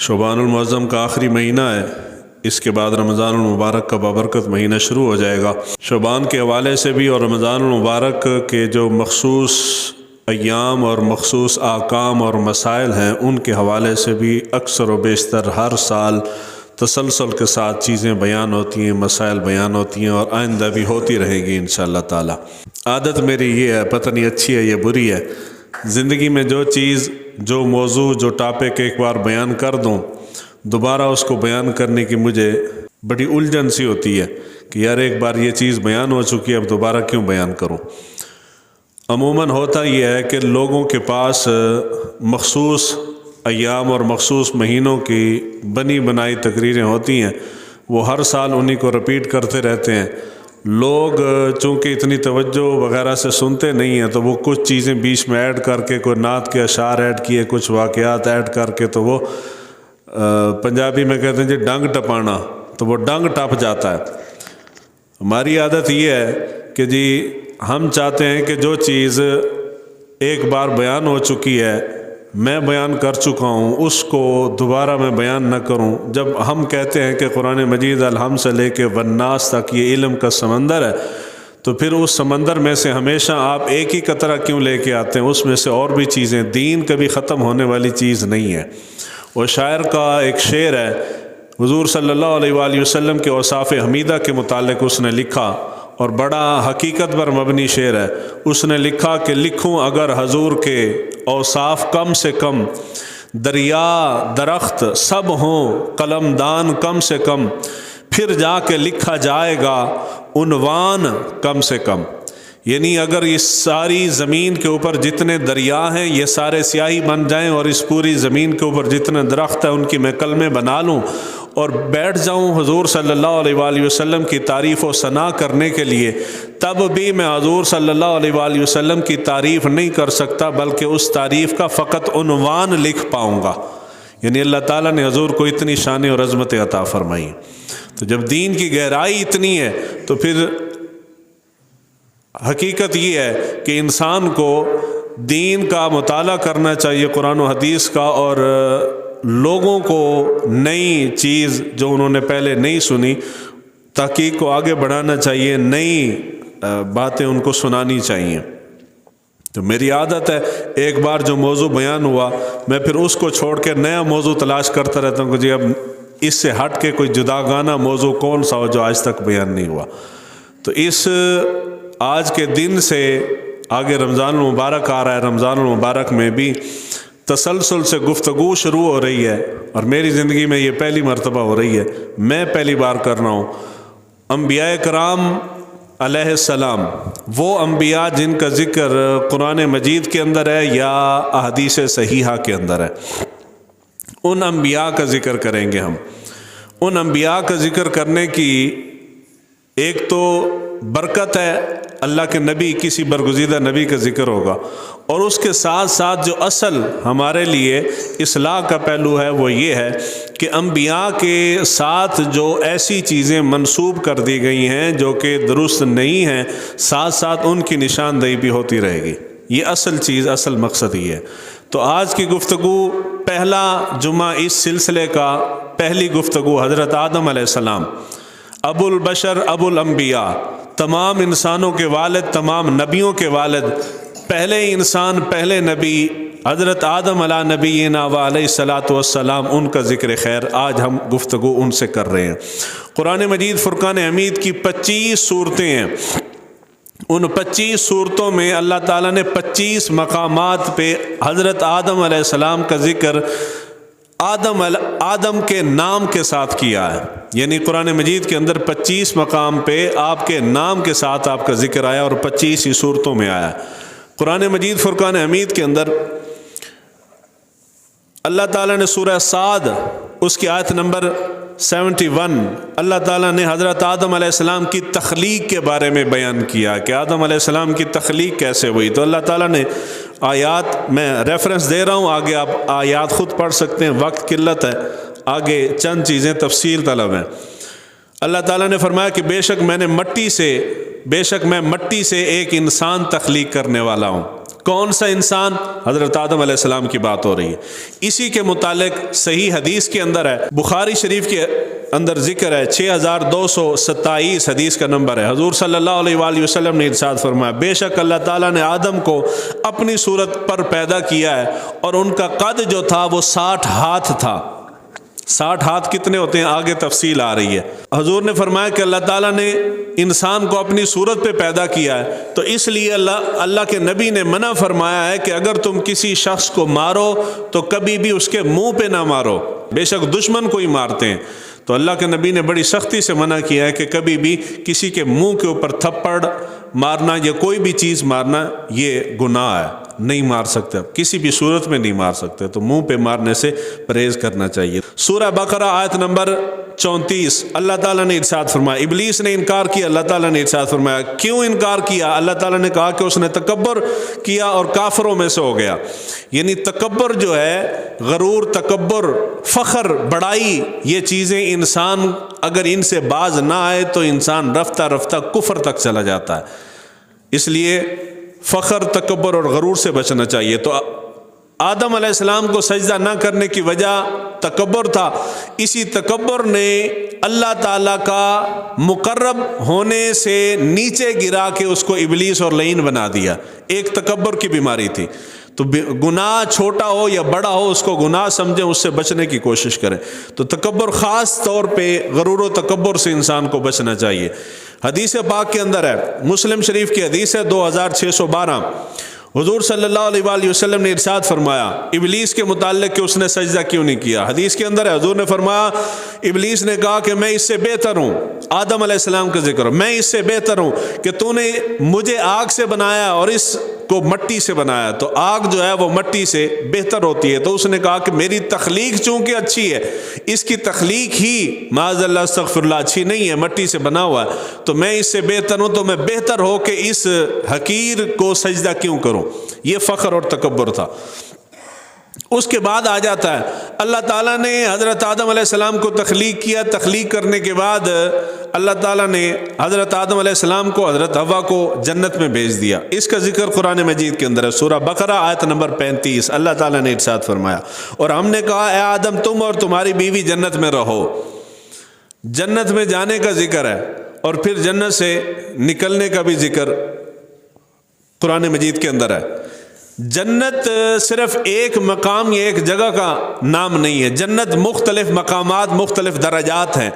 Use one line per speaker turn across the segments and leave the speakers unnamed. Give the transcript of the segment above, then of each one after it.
شعبان المعظم کا آخری مہینہ ہے، اس کے بعد رمضان المبارک کا بابرکت مہینہ شروع ہو جائے گا۔ شعبان کے حوالے سے بھی اور رمضان المبارک کے جو مخصوص ایام اور مخصوص احکام اور مسائل ہیں ان کے حوالے سے بھی اکثر و بیشتر ہر سال تسلسل کے ساتھ چیزیں بیان ہوتی ہیں، مسائل بیان ہوتی ہیں، اور آئندہ بھی ہوتی رہیں گی انشاءاللہ تعالی۔ عادت میری یہ ہے، پتہ نہیں اچھی ہے یا بری ہے، زندگی میں جو چیز، جو موضوع، جو ٹاپک ایک بار بیان کر دوں، دوبارہ اس کو بیان کرنے کی مجھے بڑی الجھن سی ہوتی ہے کہ یار ایک بار یہ چیز بیان ہو چکی ہے، اب دوبارہ کیوں بیان کروں۔ عموماً ہوتا یہ ہے کہ لوگوں کے پاس مخصوص ایام اور مخصوص مہینوں کی بنی بنائی تقریریں ہوتی ہیں، وہ ہر سال انہی کو رپیٹ کرتے رہتے ہیں۔ لوگ چونکہ اتنی توجہ وغیرہ سے سنتے نہیں ہیں تو وہ کچھ چیزیں بیچ میں ایڈ کر کے، کوئی نعت کے اشعار ایڈ کیے، کچھ واقعات ایڈ کر کے، تو وہ پنجابی میں کہتے ہیں جی ڈنگ ٹپانا، تو وہ ڈنگ ٹپ جاتا ہے۔ ہماری عادت یہ ہے کہ جی ہم چاہتے ہیں کہ جو چیز ایک بار بیان ہو چکی ہے، میں بیان کر چکا ہوں، اس کو دوبارہ میں بیان نہ کروں۔ جب ہم کہتے ہیں کہ قرآن مجید الحم سے لے کے والناس تک یہ علم کا سمندر ہے، تو پھر اس سمندر میں سے ہمیشہ آپ ایک ہی قطرہ کیوں لے کے آتے ہیں؟ اس میں سے اور بھی چیزیں، دین کبھی ختم ہونے والی چیز نہیں ہے۔ وہ شاعر کا ایک شعر ہے، حضور صلی اللہ علیہ وآلہ وسلم کے اوصاف حمیدہ کے متعلق اس نے لکھا، اور بڑا حقیقت پر مبنی شعر ہے۔ اس نے لکھا کہ لکھوں اگر حضور کے اوصاف کم سے کم، دریا درخت سب ہوں قلم دان کم سے کم، پھر جا کے لکھا جائے گا عنوان کم سے کم۔ یعنی اگر اس ساری زمین کے اوپر جتنے دریا ہیں یہ سارے سیاہی بن جائیں، اور اس پوری زمین کے اوپر جتنے درخت ہیں ان کی میں کلمے بنا لوں اور بیٹھ جاؤں حضور صلی اللہ علیہ وآلہ وسلم کی تعریف و ثنا کرنے کے لیے، تب بھی میں حضور صلی اللہ علیہ وآلہ وسلم کی تعریف نہیں کر سکتا، بلکہ اس تعریف کا فقط عنوان لکھ پاؤں گا۔ یعنی اللہ تعالیٰ نے حضور کو اتنی شان اور عظمت عطا فرمائی۔ تو جب دین کی گہرائی اتنی ہے تو پھر حقیقت یہ ہے کہ انسان کو دین کا مطالعہ کرنا چاہیے، قرآن و حدیث کا، اور لوگوں کو نئی چیز جو انہوں نے پہلے نہیں سنی، تحقیق کو آگے بڑھانا چاہیے، نئی باتیں ان کو سنانی چاہیے۔ تو میری عادت ہے ایک بار جو موضوع بیان ہوا میں پھر اس کو چھوڑ کے نیا موضوع تلاش کرتا رہتا ہوں کہ جی اب اس سے ہٹ کے کوئی جداگانہ موضوع کون سا ہو جو آج تک بیان نہیں ہوا۔ تو اس آج کے دن سے آگے رمضان المبارک آ رہا ہے، رمضان المبارک میں بھی تسلسل سے گفتگو شروع ہو رہی ہے، اور میری زندگی میں یہ پہلی مرتبہ ہو رہی ہے، میں پہلی بار کر رہا ہوں۔ انبیاء کرام علیہ السلام، وہ انبیاء جن کا ذکر قرآن مجید کے اندر ہے یا احادیث صحیحہ کے اندر ہے، ان انبیاء کا ذکر کریں گے ہم۔ ان انبیاء کا ذکر کرنے کی ایک تو برکت ہے، اللہ کے نبی، کسی برگزیدہ نبی کا ذکر ہوگا، اور اس کے ساتھ ساتھ جو اصل ہمارے لیے اصلاح کا پہلو ہے وہ یہ ہے کہ انبیاء کے ساتھ جو ایسی چیزیں منسوب کر دی گئی ہیں جو کہ درست نہیں ہیں، ساتھ ساتھ ان کی نشاندہی بھی ہوتی رہے گی۔ یہ اصل چیز، اصل مقصد ہی ہے۔ تو آج کی گفتگو، پہلا جمعہ اس سلسلے کا، پہلی گفتگو حضرت آدم علیہ السلام، ابو البشر ابو الانبیاء، تمام انسانوں کے والد، تمام نبیوں کے والد، پہلے انسان، پہلے نبی حضرت آدم علیہ نبینا و علیہ الصلاۃ والسلام، ان کا ذکر خیر آج ہم گفتگو ان سے کر رہے ہیں۔ قرآن مجید فرقان حمید کی 25 صورتیں ہیں، ان 25 صورتوں میں اللہ تعالیٰ نے 25 مقامات پہ حضرت آدم علیہ السلام کا ذکر آدم کے نام کے ساتھ کیا ہے۔ یعنی قرآن مجید کے اندر 25 مقام پہ آپ کے نام کے ساتھ آپ کا ذکر آیا، اور 25 ہی صورتوں میں آیا۔ قرآن مجید فرقان حمید کے اندر اللہ تعالیٰ نے سورہ صاد، اس کی آیت نمبر 71، اللہ تعالیٰ نے حضرت آدم علیہ السلام کی تخلیق کے بارے میں بیان کیا کہ آدم علیہ السلام کی تخلیق کیسے ہوئی۔ تو اللہ تعالیٰ نے آیات، میں ریفرنس دے رہا ہوں، آگے آپ آیات خود پڑھ سکتے ہیں، وقت قلت ہے، آگے چند چیزیں تفصیل طلب ہیں۔ اللہ تعالیٰ نے فرمایا کہ بے شک میں مٹی سے ایک انسان تخلیق کرنے والا ہوں۔ کون سا انسان؟ حضرت آدم علیہ السلام کی بات ہو رہی ہے۔ اسی کے متعلق صحیح حدیث کے اندر ہے، بخاری شریف کے اندر ذکر ہے، 6227 حدیث کا نمبر ہے۔ حضور صلی اللہ علیہ وآلہ وسلم نے ارشاد فرمایا، بے شک اللہ تعالیٰ نے آدم کو اپنی صورت پر پیدا کیا ہے اور ان کا قد جو تھا وہ 60 ہاتھ تھا۔ 60 ہاتھ کتنے ہوتے ہیں آگے تفصیل آ رہی ہے۔ حضور نے فرمایا کہ اللہ تعالیٰ نے انسان کو اپنی صورت پہ پیدا کیا ہے، تو اس لیے اللہ کے نبی نے منع فرمایا ہے کہ اگر تم کسی شخص کو مارو تو کبھی بھی اس کے منہ پہ نہ مارو، بے شک دشمن کو ہی مارتے ہیں۔ تو اللہ کے نبی نے بڑی سختی سے منع کیا ہے کہ کبھی بھی کسی کے منہ کے اوپر تھپڑ مارنا یا کوئی بھی چیز مارنا یہ گناہ ہے، نہیں مار سکتے، کسی بھی صورت میں نہیں مار سکتے، تو منہ پہ مارنے سے پرہیز کرنا چاہیے۔ سورہ بقرہ آیت نمبر 34 اللہ تعالیٰ نے ارشاد فرمایا، ابلیس نے انکار کیا، اللہ تعالیٰ نے ارشاد فرمایا کیوں انکار کیا؟ اللہ تعالیٰ نے کہا کہ اس نے تکبر کیا اور کافروں میں سے ہو گیا۔ یعنی تکبر جو ہے، غرور، تکبر، فخر، بڑائی، یہ چیزیں انسان اگر ان سے باز نہ آئے تو انسان رفتہ رفتہ کفر تک چلا جاتا ہے۔ اس لیے فخر، تکبر اور غرور سے بچنا چاہیے۔ تو آدم علیہ السلام کو سجدہ نہ کرنے کی وجہ تکبر تھا، اسی تکبر نے اللہ تعالیٰ کا مقرب ہونے سے نیچے گرا کے اس کو ابلیس اور لعین بنا دیا۔ ایک تکبر کی بیماری تھی۔ تو گناہ چھوٹا ہو یا بڑا ہو اس کو گناہ سمجھیں، اس سے بچنے کی کوشش کریں۔ تو تکبر خاص طور پہ غرور و تکبر سے انسان کو بچنا چاہیے۔ حدیث پاک کے اندر ہے، مسلم شریف کی حدیث ہے 2612، حضور صلی اللہ علیہ وآلہ وسلم نے ارشاد فرمایا ابلیس کے متعلق کہ اس نے سجدہ کیوں نہیں کیا۔ حدیث کے اندر ہے، حضور نے فرمایا ابلیس نے کہا کہ میں اس سے بہتر ہوں، آدم علیہ السلام کا ذکر، میں اس سے بہتر ہوں کہ تو نے مجھے آگ سے بنایا اور اس کو مٹی سے بنایا، تو آگ جو ہے وہ مٹی سے بہتر ہوتی ہے۔ تو اس نے کہا کہ میری تخلیق چونکہ اچھی ہے، اس کی تخلیق ہی معاذ اللہ استغفر اللہ اچھی نہیں ہے، مٹی سے بنا ہوا ہے، تو میں اس سے بہتر ہوں، تو میں بہتر ہو کہ اس حقیر کو سجدہ کیوں کروں۔ یہ فخر اور تکبر تھا۔ اس کے بعد آ جاتا ہے اللہ تعالیٰ نے حضرت آدم علیہ السلام کو تخلیق کیا، تخلیق کرنے کے بعد اللہ تعالیٰ نے حضرت آدم علیہ السلام کو حضرت حوا کو جنت میں بھیج دیا۔ اس کا ذکر قرآن مجید کے اندر ہے، سورہ بقرہ آیت نمبر 35 اللہ تعالیٰ نے ارشاد فرمایا، اور ہم نے کہا اے آدم تم اور تمہاری بیوی جنت میں رہو۔ جنت میں جانے کا ذکر ہے اور پھر جنت سے نکلنے کا بھی ذکر قرآن مجید کے اندر ہے۔ جنت صرف ایک مقام یا ایک جگہ کا نام نہیں ہے، جنت مختلف مقامات، مختلف درجات ہیں۔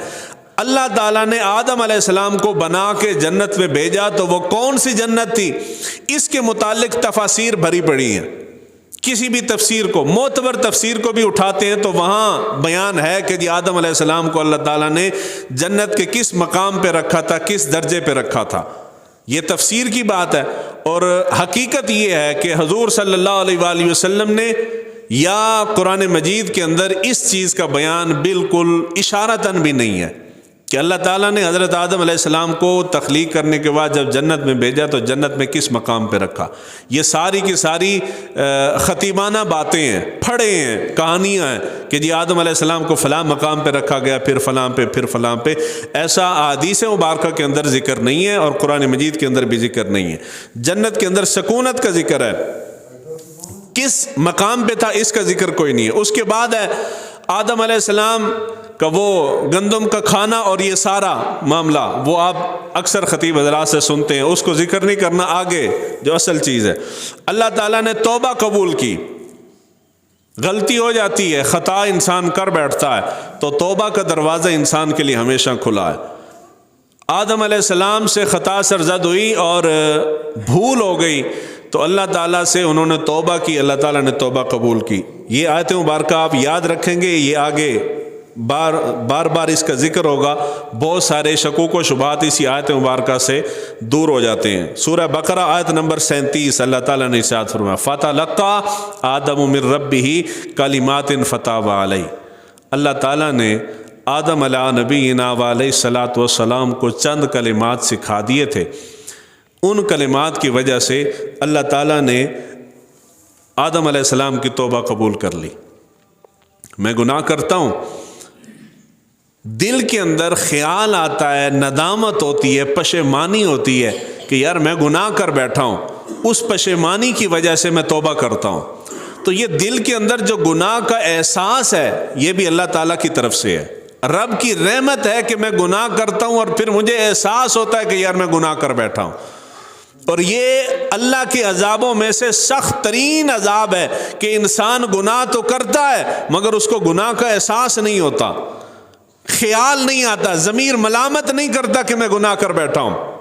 اللہ تعالیٰ نے آدم علیہ السلام کو بنا کے جنت میں بھیجا، تو وہ کون سی جنت تھی اس کے متعلق تفاسیر بھری پڑی ہیں۔ کسی بھی تفسیر کو، معتبر تفسیر کو بھی اٹھاتے ہیں تو وہاں بیان ہے کہ جی آدم علیہ السلام کو اللہ تعالیٰ نے جنت کے کس مقام پہ رکھا تھا، کس درجے پہ رکھا تھا۔ یہ تفسیر کی بات ہے، اور حقیقت یہ ہے کہ حضور صلی اللہ علیہ وآلہ وسلم نے یا قرآن مجید کے اندر اس چیز کا بیان بالکل اشارتاً بھی نہیں ہے کہ اللہ تعالیٰ نے حضرت آدم علیہ السلام کو تخلیق کرنے کے بعد جب جنت میں بھیجا تو جنت میں کس مقام پہ رکھا۔ یہ ساری کی ساری خطیبانہ باتیں ہیں، پھڑے ہیں، کہانیاں ہیں کہ جی آدم علیہ السلام کو فلاں مقام پہ رکھا گیا، پھر فلاں پہ، پھر فلاں پہ۔ ایسا احادیث مبارکہ کے اندر ذکر نہیں ہے اور قرآن مجید کے اندر بھی ذکر نہیں ہے۔ جنت کے اندر سکونت کا ذکر ہے، کس مقام پہ تھا اس کا ذکر کوئی نہیں ہے۔ اس کے بعد ہے آدم علیہ السلام کا وہ گندم کا کھانا اور یہ سارا معاملہ، وہ آپ اکثر خطیب حضرات سے سنتے ہیں، اس کو ذکر نہیں کرنا، آگے جو اصل چیز ہے۔ اللہ تعالیٰ نے توبہ قبول کی، غلطی ہو جاتی ہے، خطا انسان کر بیٹھتا ہے، تو توبہ کا دروازہ انسان کے لیے ہمیشہ کھلا ہے۔ آدم علیہ السلام سے خطا سرزد ہوئی اور بھول ہو گئی، تو اللہ تعالیٰ سے انہوں نے توبہ کی، اللہ تعالیٰ نے توبہ قبول کی۔ یہ آیت مبارکہ آپ یاد رکھیں گے، یہ آگے بار بار اس کا ذکر ہوگا، بہت سارے شکوک و شبہات اسی آیت مبارکہ سے دور ہو جاتے ہیں۔ سورہ بقرہ آیت نمبر 37 اللہ تعالیٰ نے ارشاد فرمایا فَتَلَقَّىٰ آدَمُ مِن رَبِّهِ كَلِمَاتٍ فَتَابَ عَلَيْهِ، اللہ تعالیٰ نے آدم علیہ نبینا علیہ الصلوۃ والسلام کو چند کلمات سکھا دیے تھے، ان کلمات کی وجہ سے اللہ تعالیٰ نے آدم علیہ السلام کی توبہ قبول کر لی۔ میں گناہ کرتا ہوں، دل کے اندر خیال آتا ہے، ندامت ہوتی ہے، پشیمانی ہوتی ہے کہ یار میں گناہ کر بیٹھا ہوں، اس پشیمانی کی وجہ سے میں توبہ کرتا ہوں۔ تو یہ دل کے اندر جو گناہ کا احساس ہے یہ بھی اللہ تعالیٰ کی طرف سے ہے، رب کی رحمت ہے کہ میں گناہ کرتا ہوں اور پھر مجھے احساس ہوتا ہے کہ یار میں گناہ کر بیٹھا ہوں۔ اور یہ اللہ کے عذابوں میں سے سخت ترین عذاب ہے کہ انسان گناہ تو کرتا ہے مگر اس کو گناہ کا احساس نہیں ہوتا، خیال نہیں آتا، ضمیر ملامت نہیں کرتا کہ میں گناہ کر بیٹھا ہوں۔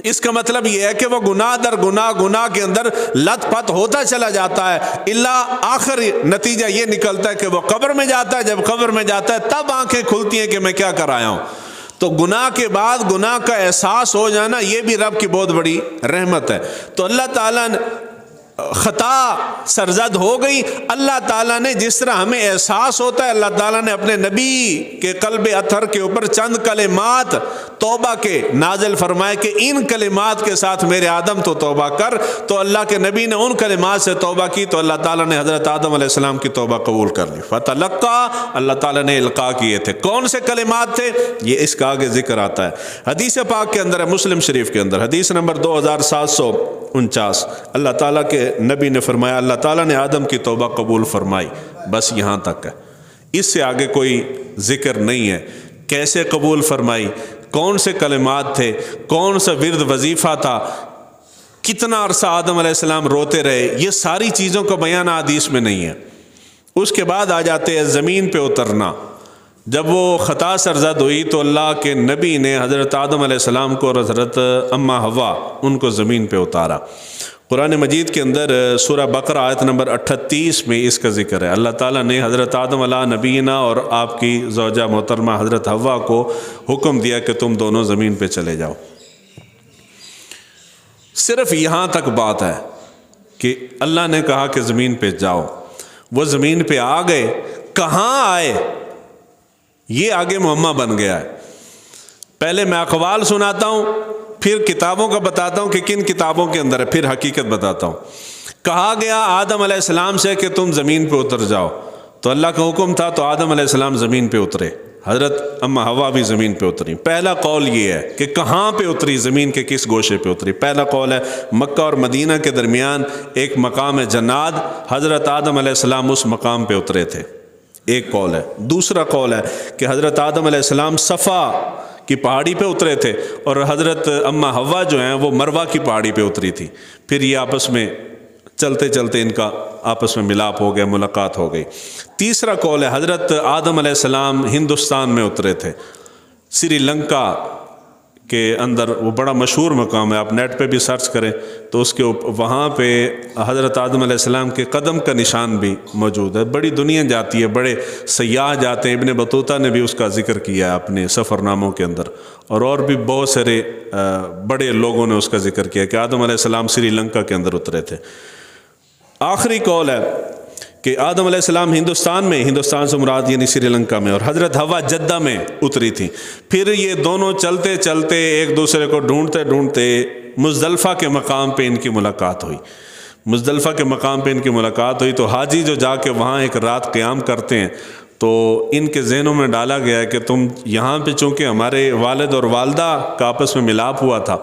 اس کا مطلب یہ ہے کہ وہ گناہ در گناہ گناہ کے اندر لت پت ہوتا چلا جاتا ہے، اللہ آخر نتیجہ یہ نکلتا ہے کہ وہ قبر میں جاتا ہے، جب قبر میں جاتا ہے تب آنکھیں کھلتی ہیں کہ میں کیا کر آیا ہوں۔ تو گناہ کے بعد گناہ کا احساس ہو جانا یہ بھی رب کی بہت بڑی رحمت ہے۔ تو اللہ تعالیٰ نے خطا سرزد ہو گئی، اللہ تعالیٰ نے جس طرح ہمیں احساس ہوتا ہے، اللہ تعالیٰ نے اپنے نبی کے قلب اطہر کے اوپر چند کلمات توبہ کے نازل فرمائے کہ ان کلمات کے ساتھ میرے آدم تو توبہ کر، تو اللہ کے نبی نے ان کلمات سے توبہ کی تو اللہ تعالیٰ نے حضرت آدم علیہ السلام کی توبہ قبول کر لی۔ فتلقا، اللہ تعالیٰ نے القاء کیے تھے۔ کون سے کلمات تھے یہ اس کا آگے ذکر آتا ہے حدیث پاک کے اندر ہے، مسلم شریف کے اندر حدیث نمبر 2749، اللہ تعالیٰ کے نبی نے فرمایا اللہ تعالیٰ نے آدم کی توبہ قبول فرمائی، بس یہاں تک ہے، اس سے آگے کوئی ذکر نہیں ہے۔ کیسے قبول فرمائی، کون سے کلمات تھے، کون سا ورد وظیفہ تھا، کتنا عرصہ آدم علیہ السلام روتے رہے، یہ ساری چیزوں کا بیان حدیث میں نہیں ہے۔ اس کے بعد آ جاتے ہیں زمین پہ اترنا۔ جب وہ خطا سرزد ہوئی تو اللہ کے نبی نے حضرت آدم علیہ السلام کو اور حضرت اماں حوا ان کو زمین پہ اتارا۔ قرآن مجید کے اندر سورہ بقرہ آیت نمبر 38 میں اس کا ذکر ہے۔ اللہ تعالیٰ نے حضرت آدم علیہ نبینا اور آپ کی زوجہ محترمہ حضرت حوا کو حکم دیا کہ تم دونوں زمین پہ چلے جاؤ۔ صرف یہاں تک بات ہے کہ اللہ نے کہا کہ زمین پہ جاؤ، وہ زمین پہ آ گئے۔ کہاں آئے یہ آگے معمہ بن گیا ہے۔ پہلے میں اقوال سناتا ہوں، پھر کتابوں کا بتاتا ہوں کہ کن کتابوں کے اندر ہے، پھر حقیقت بتاتا ہوں۔ کہا گیا آدم علیہ السلام سے کہ تم زمین پہ اتر جاؤ، تو اللہ کا حکم تھا تو آدم علیہ السلام زمین پہ اترے، حضرت اماں حوا بھی زمین پہ اتری۔ پہلا قول یہ ہے کہ کہاں پہ اتری، زمین کے کس گوشے پہ اتری۔ پہلا قول ہے مکہ اور مدینہ کے درمیان ایک مقام ہے جناد، حضرت آدم علیہ السلام اس مقام پہ اترے تھے، ایک قول ہے۔ دوسرا قول ہے کہ حضرت آدم علیہ السلام صفا کی پہاڑی پہ اترے تھے اور حضرت اماں حوا جو ہیں وہ مروہ کی پہاڑی پہ اتری تھی، پھر یہ آپس میں چلتے چلتے ان کا آپس میں ملاپ ہو گیا، ملاقات ہو گئی۔ تیسرا قول ہے حضرت آدم علیہ السلام ہندوستان میں اترے تھے، سری لنکا کے اندر، وہ بڑا مشہور مقام ہے، آپ نیٹ پہ بھی سرچ کریں تو اس کے وہاں پہ حضرت آدم علیہ السلام کے قدم کا نشان بھی موجود ہے۔ بڑی دنیا جاتی ہے، بڑے سیاح جاتے ہیں، ابن بطوطہ نے بھی اس کا ذکر کیا ہے اپنے سفر ناموں کے اندر، اور بھی بہت سارے بڑے لوگوں نے اس کا ذکر کیا کہ آدم علیہ السلام سری لنکا کے اندر اترے تھے۔ آخری قول ہے کہ آدم علیہ السلام ہندوستان میں، ہندوستان سے مراد یعنی سری لنکا میں، اور حضرت حوا جدہ میں اتری تھی۔ پھر یہ دونوں چلتے چلتے ایک دوسرے کو ڈھونڈتے ڈھونڈتے مزدلفہ کے مقام پہ ان کی ملاقات ہوئی۔ مزدلفہ کے مقام پہ ان کی ملاقات ہوئی تو حاجی جو جا کے وہاں ایک رات قیام کرتے ہیں تو ان کے ذہنوں میں ڈالا گیا ہے کہ تم یہاں پہ چونکہ ہمارے والد اور والدہ کا آپس میں ملاپ ہوا تھا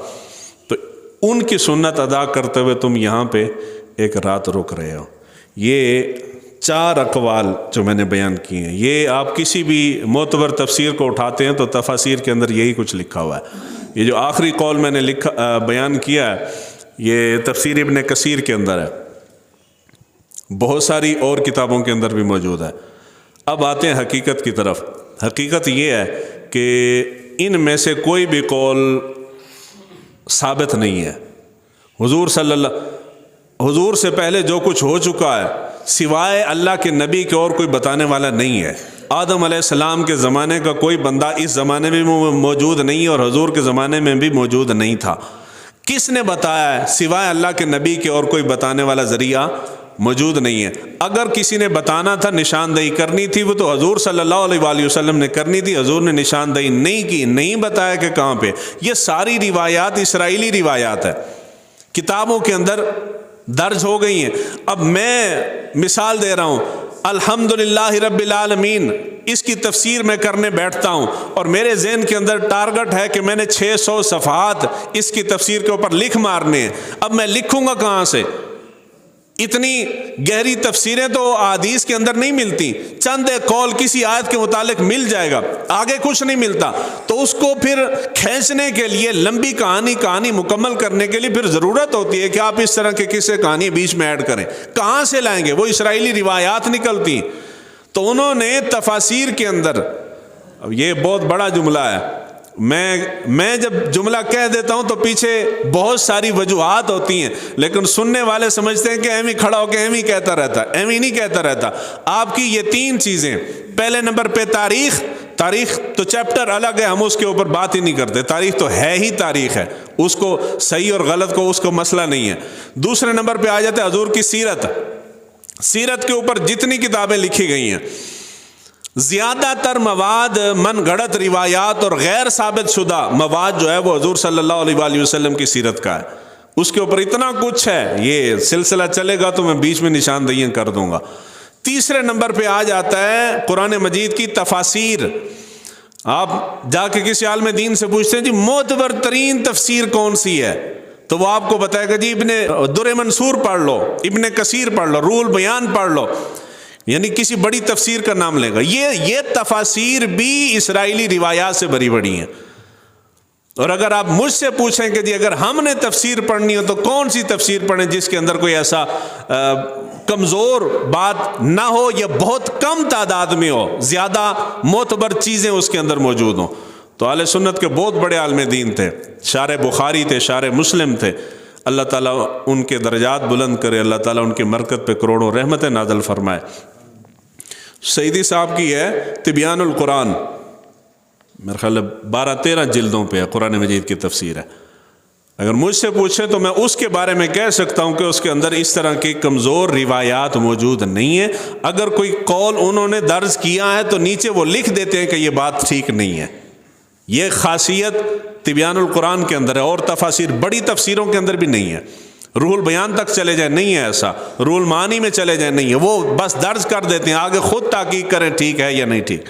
تو ان کی سنت ادا کرتے ہوئے تم یہاں پہ ایک رات رک رہے ہو۔ یہ 4 اقوال جو میں نے بیان کیے ہیں، یہ آپ کسی بھی معتبر تفسیر کو اٹھاتے ہیں تو تفاسیر کے اندر یہی کچھ لکھا ہوا ہے۔ یہ جو آخری قول میں نے بیان کیا ہے یہ تفسیر ابن کثیر کے اندر ہے، بہت ساری اور کتابوں کے اندر بھی موجود ہے۔ اب آتے ہیں حقیقت کی طرف۔ حقیقت یہ ہے کہ ان میں سے کوئی بھی قول ثابت نہیں ہے۔ حضور سے پہلے جو کچھ ہو چکا ہے سوائے اللہ کے نبی کے اور کوئی بتانے والا نہیں ہے۔ آدم علیہ السلام کے زمانے کا کوئی بندہ اس زمانے میں موجود نہیں اور حضور کے زمانے میں بھی موجود نہیں تھا۔ کس نے بتایا ہے سوائے اللہ کے نبی کے اور کوئی بتانے والا ذریعہ موجود نہیں ہے۔ اگر کسی نے بتانا تھا، نشاندہی کرنی تھی، وہ تو حضور صلی اللہ علیہ وآلہ وسلم نے کرنی تھی، حضور نے نشاندہی نہیں کی، نہیں بتایا کہ کہاں پہ۔ یہ ساری روایات اسرائیلی روایات ہے، کتابوں کے اندر درج ہو گئی ہیں۔ اب میں مثال دے رہا ہوں، الحمدللہ رب العالمین اس کی تفسیر میں کرنے بیٹھتا ہوں اور میرے ذہن کے اندر ٹارگٹ ہے کہ میں نے 600 صفحات اس کی تفسیر کے اوپر لکھ مارنے ہیں، اب میں لکھوں گا کہاں سے؟ اتنی گہری تفسیریں تو احادیث کے اندر نہیں ملتی، چند ایک قول کسی آیت کے متعلق مل جائے گا، آگے کچھ نہیں ملتا، تو اس کو پھر کھینچنے کے لیے لمبی کہانی مکمل کرنے کے لیے پھر ضرورت ہوتی ہے کہ آپ اس طرح کے قصے کہانی بیچ میں ایڈ کریں۔ کہاں سے لائیں گے؟ وہ اسرائیلی روایات نکلتی، تو انہوں نے تفاسیر کے اندر، اب یہ بہت بڑا جملہ ہے، میں جب جملہ کہہ دیتا ہوں تو پیچھے بہت ساری وجوہات ہوتی ہیں، لیکن سننے والے سمجھتے ہیں کہ ایم ہی کھڑا ہو کے ایم ہی کہتا رہتا، ایم ہی نہیں کہتا رہتا۔ آپ کی یہ 3 چیزیں، پہلے نمبر پہ تاریخ تو چیپٹر الگ ہے، ہم اس کے اوپر بات ہی نہیں کرتے، تاریخ تو ہے ہی تاریخ ہے، اس کو صحیح اور غلط کو اس کو مسئلہ نہیں ہے۔ دوسرے نمبر پہ آ جاتے ہیں حضور کی سیرت کے اوپر جتنی کتابیں لکھی گئی ہیں، زیادہ تر مواد من گھڑت روایات اور غیر ثابت شدہ مواد جو ہے وہ حضور صلی اللہ علیہ وآلہ وسلم کی سیرت کا ہے، اس کے اوپر اتنا کچھ ہے، یہ سلسلہ چلے گا تو میں بیچ میں نشاندہیاں کر دوں گا۔ تیسرے نمبر پہ آ جاتا ہے قرآن مجید کی تفاسیر۔ آپ جا کے کسی عالم دین سے پوچھتے ہیں جی معتبر ترین تفسیر کون سی ہے، تو وہ آپ کو بتائے گا جی ابن در منصور پڑھ لو، ابن کثیر پڑھ لو، روح البیان پڑھ لو، یعنی کسی بڑی تفسیر کا نام لے گا۔ یہ تفاسیر بھی اسرائیلی روایات سے بھری پڑی ہیں، اور اگر آپ مجھ سے پوچھیں کہ جی اگر ہم نے تفسیر پڑھنی ہو تو کون سی تفسیر پڑھیں جس کے اندر کوئی ایسا کمزور بات نہ ہو یا بہت کم تعداد میں ہو، زیادہ معتبر چیزیں اس کے اندر موجود ہوں، تو اہل سنت کے بہت بڑے عالم دین تھے، شارح بخاری تھے، شارح مسلم تھے، اللہ تعالیٰ ان کے درجات بلند کرے، اللہ تعالیٰ ان کی مرکت پہ کروڑوں رحمتیں نازل فرمائے۔ سعیدی صاحب کی ہے تبیان القرآن، میرے خیال 12-13 جلدوں پہ ہے، قرآن مجید کی تفسیر ہے۔ اگر مجھ سے پوچھیں تو میں اس کے بارے میں کہہ سکتا ہوں کہ اس کے اندر اس طرح کی کمزور روایات موجود نہیں ہیں، اگر کوئی قول انہوں نے درج کیا ہے تو نیچے وہ لکھ دیتے ہیں کہ یہ بات ٹھیک نہیں ہے۔ یہ خاصیت تبیان القرآن کے اندر ہے، اور تفاسیر بڑی تفسیروں کے اندر بھی نہیں ہے۔ روح البیان تک چلے جائیں نہیں ہے ایسا، روح المعانی میں چلے جائیں نہیں ہے، وہ بس درج کر دیتے ہیں، آگے خود تحقیق کریں ٹھیک ہے یا نہیں ٹھیک۔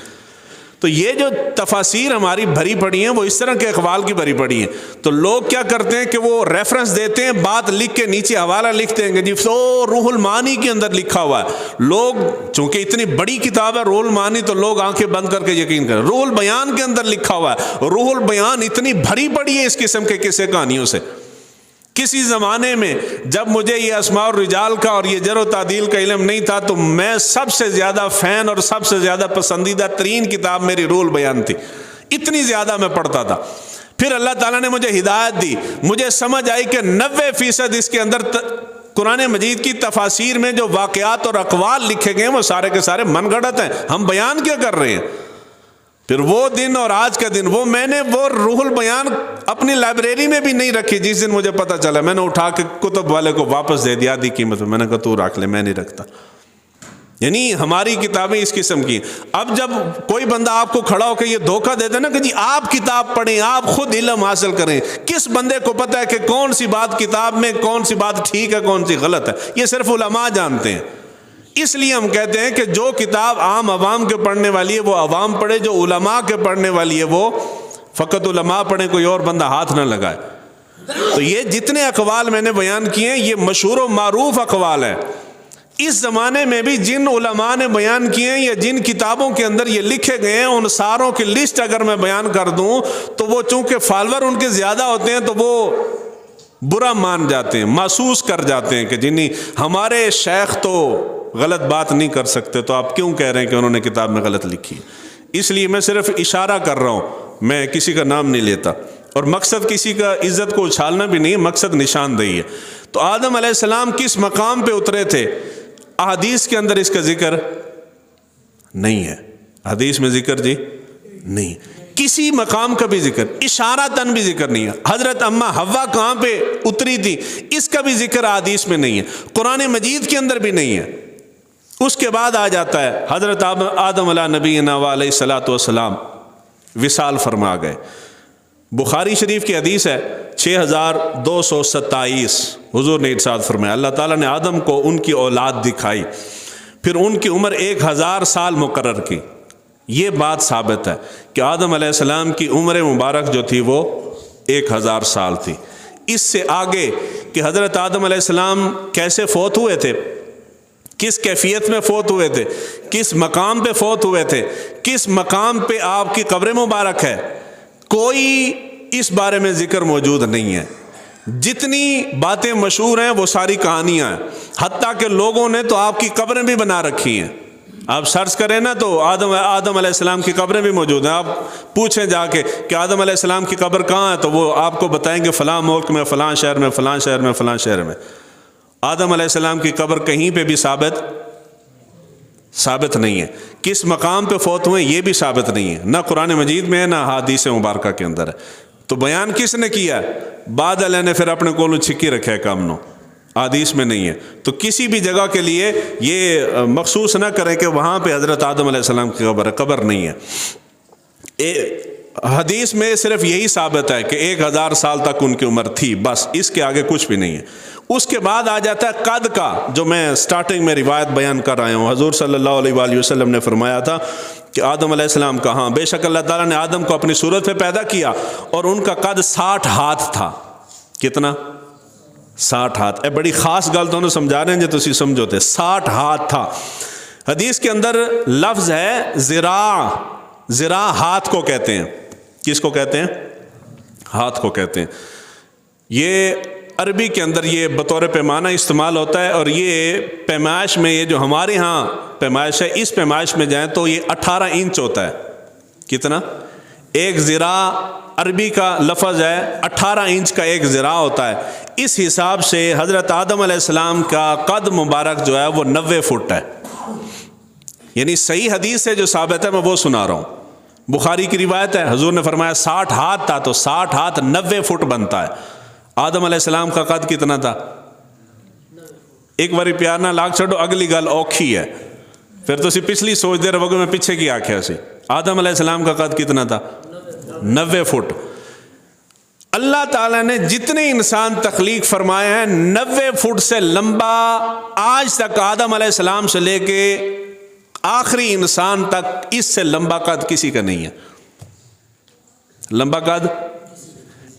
تو یہ جو تفاسیر ہماری بھری پڑی ہیں وہ اس طرح کے اقوال کی بھری پڑی ہیں، تو لوگ کیا کرتے ہیں کہ وہ ریفرنس دیتے ہیں، بات لکھ کے نیچے حوالہ لکھتے ہیں کہ جی سو روح المعانی کے اندر لکھا ہوا ہے۔ لوگ چونکہ اتنی بڑی کتاب ہے روح المعانی، تو لوگ آنکھیں بند کر کے یقین کریں۔ روح البیان کے اندر لکھا ہوا ہے، روح البیان اتنی بھری پڑی ہے اس قسم کے قصے کہانیوں سے۔ کسی زمانے میں جب مجھے یہ اسماء الرجال کا اور یہ جرح و تعدیل کا علم نہیں تھا تو میں سب سے زیادہ فین اور سب سے زیادہ پسندیدہ ترین کتاب میری روح البیان تھی، اتنی زیادہ میں پڑھتا تھا۔ پھر اللہ تعالیٰ نے مجھے ہدایت دی، مجھے سمجھ آئی کہ 90% اس کے اندر قرآن مجید کی تفاسیر میں جو واقعات اور اقوال لکھے گئے ہیں وہ سارے کے سارے من گھڑت ہیں، ہم بیان کیا کر رہے ہیں۔ پھر وہ دن اور آج کا دن، میں نے وہ روح البیان اپنی لائبریری میں بھی نہیں رکھی، جس دن مجھے پتا چلا میں نے اٹھا کے کتب والے کو واپس دے دیا آدھی قیمت میں نے کہا تو رکھ لے، میں نہیں رکھتا۔ یعنی ہماری کتابیں اس قسم کی۔ اب جب کوئی بندہ آپ کو کھڑا ہو کے یہ دھوکہ دے دے نا کہ جی آپ کتاب پڑھیں، آپ خود علم حاصل کریں، کس بندے کو پتہ ہے کہ کون سی بات کتاب میں، کون سی بات ٹھیک ہے کون سی غلط ہے؟ یہ صرف علماء جانتے ہیں۔ اس لیے ہم کہتے ہیں کہ جو کتاب عام عوام کے پڑھنے والی ہے وہ عوام پڑھے، جو علماء کے پڑھنے والی ہے وہ فقط علماء پڑھیں، کوئی اور بندہ ہاتھ نہ لگائے۔ تو یہ جتنے اقوال میں نے بیان کیے ہیں یہ مشہور و معروف اقوال ہیں۔ اس زمانے میں بھی جن علماء نے بیان کیے ہیں یا جن کتابوں کے اندر یہ لکھے گئے ہیں ان ساروں کی لسٹ اگر میں بیان کر دوں تو وہ چونکہ فالوور ان کے زیادہ ہوتے ہیں تو وہ برا مان جاتے ہیں، محسوس کر جاتے ہیں کہ جنہیں ہمارے شیخ تو غلط بات نہیں کر سکتے، تو آپ کیوں کہہ رہے ہیں کہ انہوں نے کتاب میں غلط لکھی؟ اس لیے میں صرف اشارہ کر رہا ہوں، میں کسی کا نام نہیں لیتا، اور مقصد کسی کا عزت کو اچھالنا بھی نہیں، مقصد نشاندہی ہے۔ تو آدم علیہ السلام کس مقام پہ اترے تھے؟ احادیث کے اندر اس کا ذکر نہیں ہے، حدیث میں ذکر جی نہیں، کسی مقام کا بھی ذکر، اشارتاً بھی ذکر نہیں ہے۔ حضرت اماں حوا کہاں پہ اتری تھی اس کا بھی ذکر حدیث میں نہیں ہے، قرآن مجید کے اندر بھی نہیں ہے۔ اس کے بعد آ جاتا ہے حضرت آدم علیہ نبینا علیہ الصلوۃ والسلام وصال فرما گئے۔ بخاری شریف کی حدیث ہے 6227، حضور نے ارشاد فرمایا اللہ تعالیٰ نے آدم کو ان کی اولاد دکھائی، پھر ان کی عمر 1000 سال مقرر کی۔ یہ بات ثابت ہے کہ آدم علیہ السلام کی عمر مبارک جو تھی وہ 1000 سال تھی۔ اس سے آگے کہ حضرت آدم علیہ السلام کیسے فوت ہوئے تھے، کس کیفیت میں فوت ہوئے تھے، کس مقام پہ فوت ہوئے تھے، کس مقام پہ آپ کی قبر مبارک ہے، کوئی اس بارے میں ذکر موجود نہیں ہے۔ جتنی باتیں مشہور ہیں وہ ساری کہانیاں ہیں، حتیٰ کہ لوگوں نے تو آپ کی قبریں بھی بنا رکھی ہیں۔ آپ سرچ کریں نا تو آدم علیہ السلام کی قبریں بھی موجود ہیں۔ آپ پوچھیں جا کے کہ آدم علیہ السلام کی قبر کہاں ہے، تو وہ آپ کو بتائیں گے فلاں ملک میں، فلاں شہر میں، فلاں شہر میں، فلاں شہر میں۔ آدم علیہ السلام کی قبر کہیں پہ بھی ثابت نہیں ہے۔ کس مقام پہ فوت ہوئے یہ بھی ثابت نہیں ہے، نہ قرآن مجید میں ہے نہ احادیث مبارکہ کے اندر ہے۔ تو بیان کس نے کیا ہے؟ بعد والے نے پھر اپنے کولوں چھکی رکھا ہے کام نو، حدیث میں نہیں ہے۔ تو کسی بھی جگہ کے لیے یہ مخصوص نہ کریں کہ وہاں پہ حضرت آدم علیہ السلام کی قبر ہے، قبر نہیں ہے۔ حدیث میں صرف یہی ثابت ہے کہ 1000 سال تک ان کی عمر تھی، بس، اس کے آگے کچھ بھی نہیں ہے۔ اس کے بعد آ جاتا ہے قد کا، جو میں سٹارٹنگ میں روایت بیان کر رہا ہوں۔ حضور صلی اللہ علیہ وآلہ وسلم نے فرمایا تھا کہ آدم علیہ السلام کا، ہاں بے شک اللہ تعالیٰ نے آدم کو اپنی صورت پہ پیدا کیا اور ان کا قد 60 ہاتھ تھا۔ کتنا؟ 60 ہاتھ۔ بڑی خاص گل تو سمجھا رہے ہیں جو تسی سمجھو تے، 60 ہاتھ تھا۔ حدیث کے اندر لفظ ہے ذراع، ذراع ہاتھ کو کہتے ہیں۔ کس کو کہتے ہیں؟ ہاتھ کو کہتے ہیں۔ یہ عربی کے اندر یہ بطور پیمانہ استعمال ہوتا ہے، اور یہ پیمائش میں، یہ جو ہمارے ہاں پیمائش ہے، اس پیمائش میں جائیں تو یہ 18 انچ ہوتا ہے۔ کتنا؟ ایک ذراع عربی کا لفظ ہے، 18 انچ کا ایک ذراع ہوتا ہے۔ اس حساب سے حضرت آدم علیہ السلام کا قد مبارک جو ہے وہ 90 فٹ ہے۔ یعنی صحیح حدیث سے جو ثابت ہے میں وہ سنا رہا ہوں۔ بخاری کی روایت ہے، حضور نے فرمایا 60 ہاتھ تھا، تو 60 ہاتھ 90 فٹ بنتا ہے۔ آدم علیہ السلام کا قد کتنا تھا؟ ایک باری پیار نہ لاگ چھڑو، اگلی گل اوکھی ہے، پھر تو پچھلی سوچ دے رہو گے میں پیچھے کی آکھیا سی۔ آدم علیہ السلام کا قد کتنا تھا؟ 90 فٹ۔ اللہ تعالیٰ نے جتنے انسان تخلیق فرمائے ہیں 90 فٹ سے لمبا آج تک آدم علیہ السلام سے لے کے آخری انسان تک اس سے لمبا قد کسی کا نہیں ہے۔ لمبا قد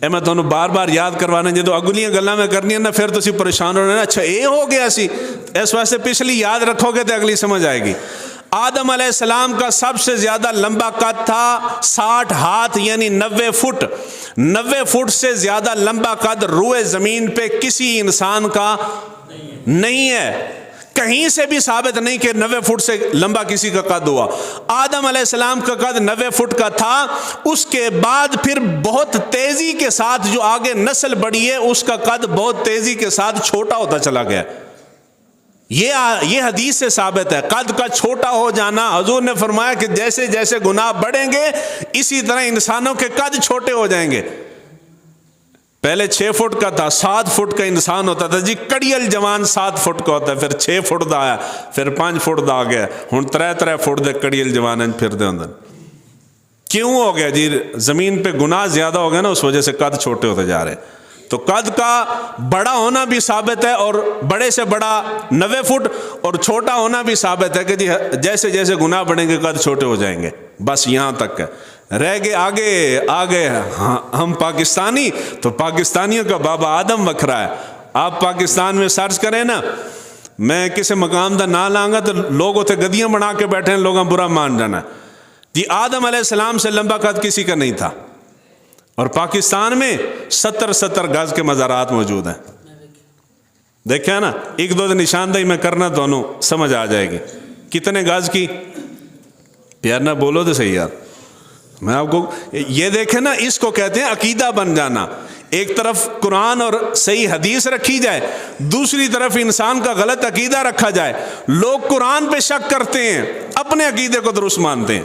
میں تمہیں بار بار یاد کروانا، جدو اگلیاں گلاں میں کرنی ہے نا پھر تسی پریشان ہونا، اچھا یہ ہو گیا سی، اس واسطے پچھلی یاد رکھو گے تو اگلی سمجھ آئے گی۔ آدم علیہ السلام کا سب سے زیادہ لمبا قد تھا 60 ہاتھ یعنی 90 فٹ۔ 90 فٹ سے زیادہ لمبا قد روئے زمین پہ کسی انسان کا نہیں ہے، کہیں سے بھی ثابت نہیں کہ 90 فٹ سے لمبا کسی کا قد ہوا۔ آدم علیہ السلام کا قد 90 فٹ کا تھا، اس کے بعد پھر بہت تیزی کے ساتھ جو آگے نسل بڑھی ہے اس کا قد بہت تیزی کے ساتھ چھوٹا ہوتا چلا گیا۔ یہ حدیث سے ثابت ہے، قد کا چھوٹا ہو جانا۔ حضور نے فرمایا کہ جیسے جیسے گناہ بڑھیں گے اسی طرح انسانوں کے قد چھوٹے ہو جائیں گے۔ پہلے 6 فٹ کا تھا، 7 فٹ کا انسان ہوتا تھا، جی کڑیل جوان 7 فٹ کا ہوتا ہے، پھر 6 فٹ دا آیا، پھر 5 فٹ دا آ گیا، ہن 3 فٹ دے کڑیل جوان پھر دے اندر۔ کیوں ہو گیا جی؟ زمین پہ گناہ زیادہ ہو گیا نا، اس وجہ سے قد چھوٹے ہوتے جا رہے ہیں۔ تو قد کا بڑا ہونا بھی ثابت ہے، اور بڑے سے بڑا 90 فٹ، اور چھوٹا ہونا بھی ثابت ہے کہ جی جیسے جیسے گناہ بڑھیں گے قد چھوٹے ہو جائیں گے۔ بس یہاں تک ہے، رہ گئے آگے ہم پاکستانی، تو پاکستانیوں کا بابا آدم وکھرا ہے۔ آپ پاکستان میں سرچ کریں نا، میں کسی مقام دا نہ لانگا تو لوگ اتنے گدیاں بنا کے بیٹھے ہیں، لوگاں برا مان جانا ہے جی۔ آدم علیہ السلام سے لمبا قد کسی کا نہیں تھا، اور پاکستان میں 70 گز کے مزارات موجود ہیں۔ دیکھیں نا، 1-2 نشاندہی میں کرنا دونوں سمجھ آ جائے گی۔ کتنے گز کی؟ پیار نہ بولو تو صحیح یار، میں آپ کو یہ دیکھیں نا، اس کو کہتے ہیں عقیدہ بن جانا۔ ایک طرف قرآن اور صحیح حدیث رکھی جائے، دوسری طرف انسان کا غلط عقیدہ رکھا جائے۔ لوگ قرآن پہ شک کرتے ہیں، اپنے عقیدے کو درست مانتے ہیں۔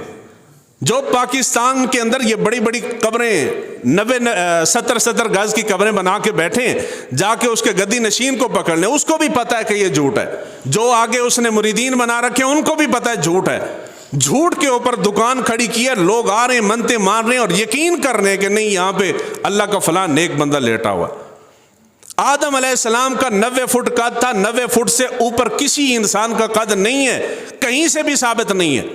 جو پاکستان کے اندر یہ بڑی بڑی قبریں 70 گز کی قبریں بنا کے بیٹھے ہیں، جا کے اس کے گدی نشین کو پکڑ لیں، اس کو بھی پتہ ہے کہ یہ جھوٹ ہے۔ جو آگے اس نے مریدین بنا رکھے ہیں ان کو بھی پتہ ہے جھوٹ ہے۔ جھوٹ کے اوپر دکان کھڑی کی ہے، لوگ آ رہے ہیں، منتے مان رہے ہیں اور یقین کر رہے ہیں کہ نہیں یہاں پہ اللہ کا فلاں نیک بندہ لیٹا ہوا۔ آدم علیہ السلام کا 90 فٹ قد تھا، 90 فٹ سے اوپر کسی انسان کا قد نہیں ہے، کہیں سے بھی ثابت نہیں ہے۔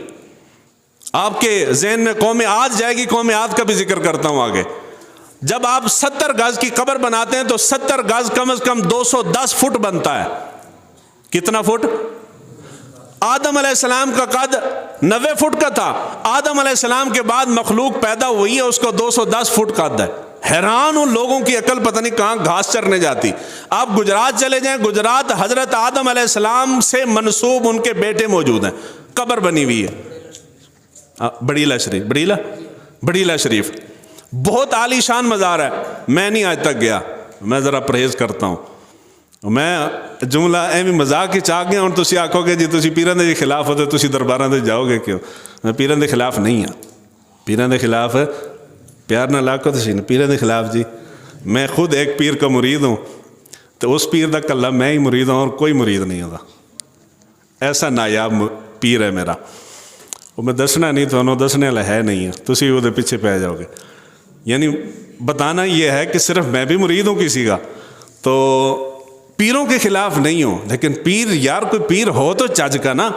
آپ کے ذہن میں قوم عاد جائے گی، قوم عاد کا بھی ذکر کرتا ہوں آگے۔ جب آپ 70 گز کی قبر بناتے ہیں تو 70 گز کم از کم 210 فٹ بنتا ہے۔ کتنا فٹ؟ آدم علیہ السلام کا قد 90 فٹ کا تھا، آدم علیہ السلام کے بعد مخلوق پیدا ہوئی ہے، اس کو 210 فٹ قد ہے۔ حیران ان لوگوں کی عقل پتہ نہیں کہاں گھاس چرنے جاتی۔ آپ گجرات چلے جائیں، گجرات حضرت آدم علیہ السلام سے منسوب ان کے بیٹے موجود ہیں، قبر بنی ہوئی ہے بڑیلا شریف، بڑیلا شریف بہت عالی شان مزار ہے۔ میں نہیں آج تک گیا، میں ذرا پرہیز کرتا ہوں۔ میں جملہ ایویں مذاق ہی چاہ گیا، اور تسی آکھو گے جی تسی پیراں دے خلاف ہو تے تسی درباراں تے جاؤ گے کیوں؟ میں پیراں دے خلاف نہیں ہاں، پیراں دے خلاف پیار نہ لاکھو تسی پیراں دے خلاف جی، میں خود ایک پیر کا مرید ہوں، تو اس پیر دا کلہ میں ہی مرید ہوں اور کوئی مرید نہیں ہوتا، ایسا نایاب پیر ہے میرا۔ وہ میں دسنا نہیں، تو دسنے والا ہے نہیں ہے، تسی وہ دے پیچھے پہ جاؤ گے۔ یعنی بتانا یہ ہے کہ صرف میں بھی مرید ہوں کسی کا، تو پیروں کے خلاف نہیں ہوں، لیکن پیر یار کوئی پیر ہو تو چج کا نا،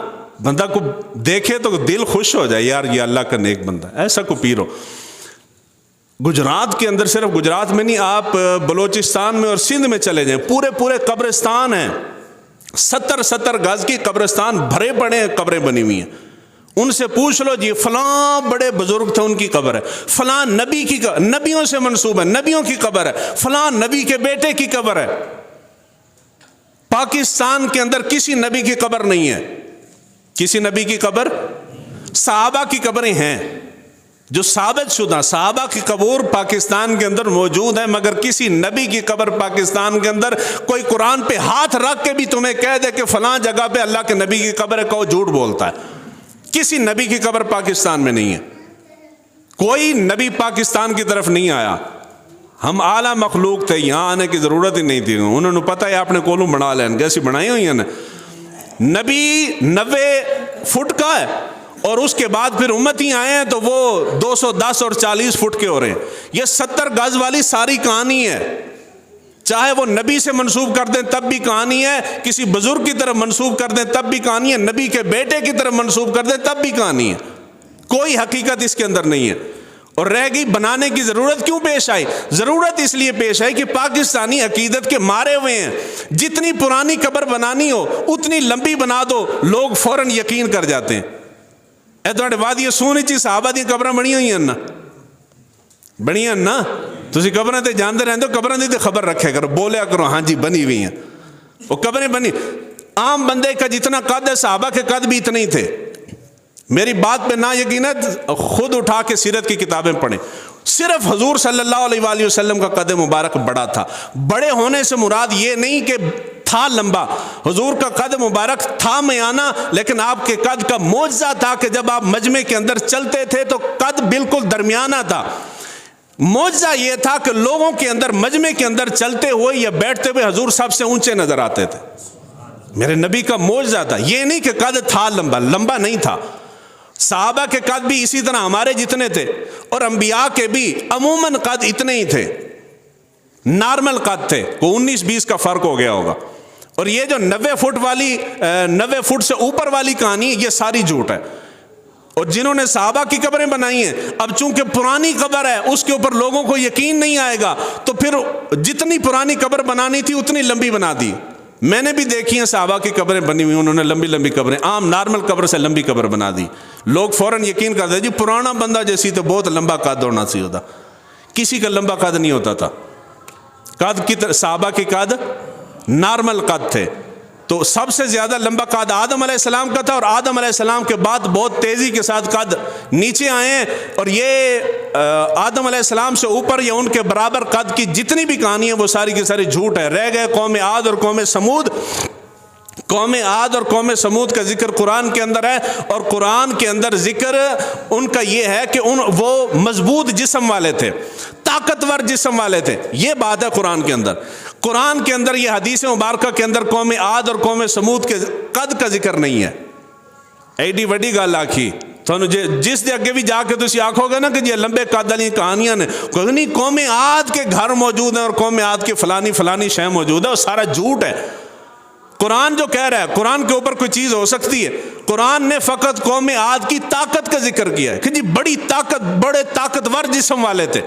بندہ کو دیکھے تو دل خوش ہو جائے، یار یہ اللہ کا نیک بندہ، ایسا کوئی پیر ہو۔ گجرات کے اندر، صرف گجرات میں نہیں، آپ بلوچستان میں اور سندھ میں چلے جائیں، پورے قبرستان ہیں، 70 گز کی قبرستان بھرے پڑے ہیں، قبریں بنی ہوئی ہیں۔ ان سے پوچھ لو جی فلاں بڑے بزرگ تھے ان کی قبر ہے، فلاں نبی کی نبیوں سے منسوب ہے، نبیوں کی قبر ہے، فلاں نبی کے بیٹے کی قبر ہے۔ پاکستان کے اندر کسی نبی کی قبر نہیں ہے، کسی نبی کی قبر، صحابہ کی قبریں ہیں جو ثابت شدہ، صحابہ کی قبور پاکستان کے اندر موجود ہے، مگر کسی نبی کی قبر پاکستان کے اندر کوئی قرآن پہ ہاتھ رکھ کے بھی تمہیں کہہ دے کہ فلاں جگہ پہ اللہ کے نبی کی قبر ہے، کہو جھوٹ بولتا ہے۔ کسی نبی کی قبر پاکستان میں نہیں ہے، کوئی نبی پاکستان کی طرف نہیں آیا۔ ہم اعلیٰ مخلوق تھے، یہاں آنے کی ضرورت ہی نہیں تھی، انہوں نے پتہ ہے اپنے کولوں بنا لین، جیسی بنائی ہوئی ہیں نا۔ نبی 90 فٹ کا ہے، اور اس کے بعد پھر امتی آئے ہیں تو وہ 210 اور 40 فٹ کے ہو رہے ہیں۔ یہ 70 گز والی ساری کہانی ہے، چاہے وہ نبی سے منسوب کر دیں تب بھی کہانی ہے، کسی بزرگ کی طرف منسوب کر دیں تب بھی کہانی ہے، نبی کے بیٹے کی طرف منسوب کر دیں تب بھی کہانی ہے، کوئی حقیقت اس کے اندر نہیں ہے۔ اور رہ گئی بنانے کی ضرورت کیوں پیش آئی؟ ضرورت اس لیے پیش آئی کہ پاکستانی عقیدت کے مارے ہوئے ہیں، جتنی پرانی قبر بنانی ہو اتنی لمبی بنا دو، لوگ فوراً یقین کر جاتے ہیں۔ اے تواڈے وادی سونی چی صحابہ دی قبراں بنی ہوئی ہیں نا، بنی ہیں نا، تسی قبراں تے جاندے رہندے ہو، قبراں دی تے خبر رکھے کرو، بولیا کرو ہاں جی بنی ہوئی ہیں، وہ قبریں بنی۔ عام بندے کا جتنا قد ہے صحابہ کے قد بھی اتنے ہی تھے۔ میری بات پہ نہ یقین ہے، خود اٹھا کے سیرت کی کتابیں پڑھیں، صرف حضور صلی اللہ علیہ وآلہ وسلم کا قد مبارک بڑا تھا۔ بڑے ہونے سے مراد یہ نہیں کہ تھا لمبا، حضور کا قد مبارک تھا میانہ، لیکن آپ کے قد کا معجزہ تھا کہ جب آپ مجمع کے اندر چلتے تھے تو قد بالکل درمیانہ تھا۔ معجزہ یہ تھا کہ لوگوں کے اندر مجمع کے اندر چلتے ہوئے یا بیٹھتے ہوئے حضور سب سے اونچے نظر آتے تھے۔ میرے نبی کا معجزہ تھا، یہ نہیں کہ قد تھا لمبا نہیں تھا۔ صحابہ کے قد بھی اسی طرح ہمارے جتنے تھے، اور انبیاء کے بھی عموماً قد اتنے ہی تھے، نارمل قد تھے، کوئی 19-20 کا فرق ہو گیا ہوگا۔ اور یہ جو 90 فٹ سے اوپر والی کہانی، یہ ساری جھوٹ ہے۔ اور جنہوں نے صحابہ کی قبریں بنائی ہیں، اب چونکہ پرانی قبر ہے اس کے اوپر لوگوں کو یقین نہیں آئے گا، تو پھر جتنی پرانی قبر بنانی تھی اتنی لمبی بنا دی۔ میں نے بھی دیکھی ہیں صحابہ کی قبریں بنی ہوئی، انہوں نے لمبی قبریں، عام نارمل قبر سے لمبی قبر بنا دی، لوگ فوراً یقین کرتے ہیں جی پرانا بندہ جیسی تو بہت لمبا قد ہونا سی ہوتا۔ کسی کا لمبا قد نہیں ہوتا تھا، قد کی صحابہ کی قد نارمل قد تھے۔ تو سب سے زیادہ لمبا قد آدم علیہ السلام کا تھا، اور آدم علیہ السلام کے بعد بہت تیزی کے ساتھ قد نیچے آئے ہیں، اور یہ آدم علیہ السلام سے اوپر یا ان کے برابر قد کی جتنی بھی کہانی ہے وہ ساری کی ساری جھوٹ ہے۔ رہ گئے قوم عاد اور قوم سمود۔ قوم عاد اور قوم سمود کا ذکر قرآن کے اندر ہے، اور قرآن کے اندر ذکر ان کا یہ ہے کہ وہ مضبوط جسم والے تھے، طاقتور جسم والے تھے، یہ بات ہے قرآن کے اندر۔ قرآن کے اندر یہ حدیث مبارکہ کے اندر قوم عاد اور قوم سمود کے قد کا ذکر نہیں ہے۔ ایڈی وڈی گل آکھی جس دے اگے بھی جا کے تسی آکھو گے نا کہ یہ لمبے قد والی کہانیاں نے، کوئی نہیں قوم عاد کے گھر موجود ہیں اور قوم عاد کے فلانی فلانی شے موجود ہے، وہ سارا جھوٹ ہے۔ قرآن جو کہہ رہا ہے، قرآن کے اوپر کوئی چیز ہو سکتی ہے؟ قرآن نے فقط قوم عاد کی طاقت کا ذکر کیا ہے کہ جی بڑی طاقت، بڑے طاقتور جسم والے تھے،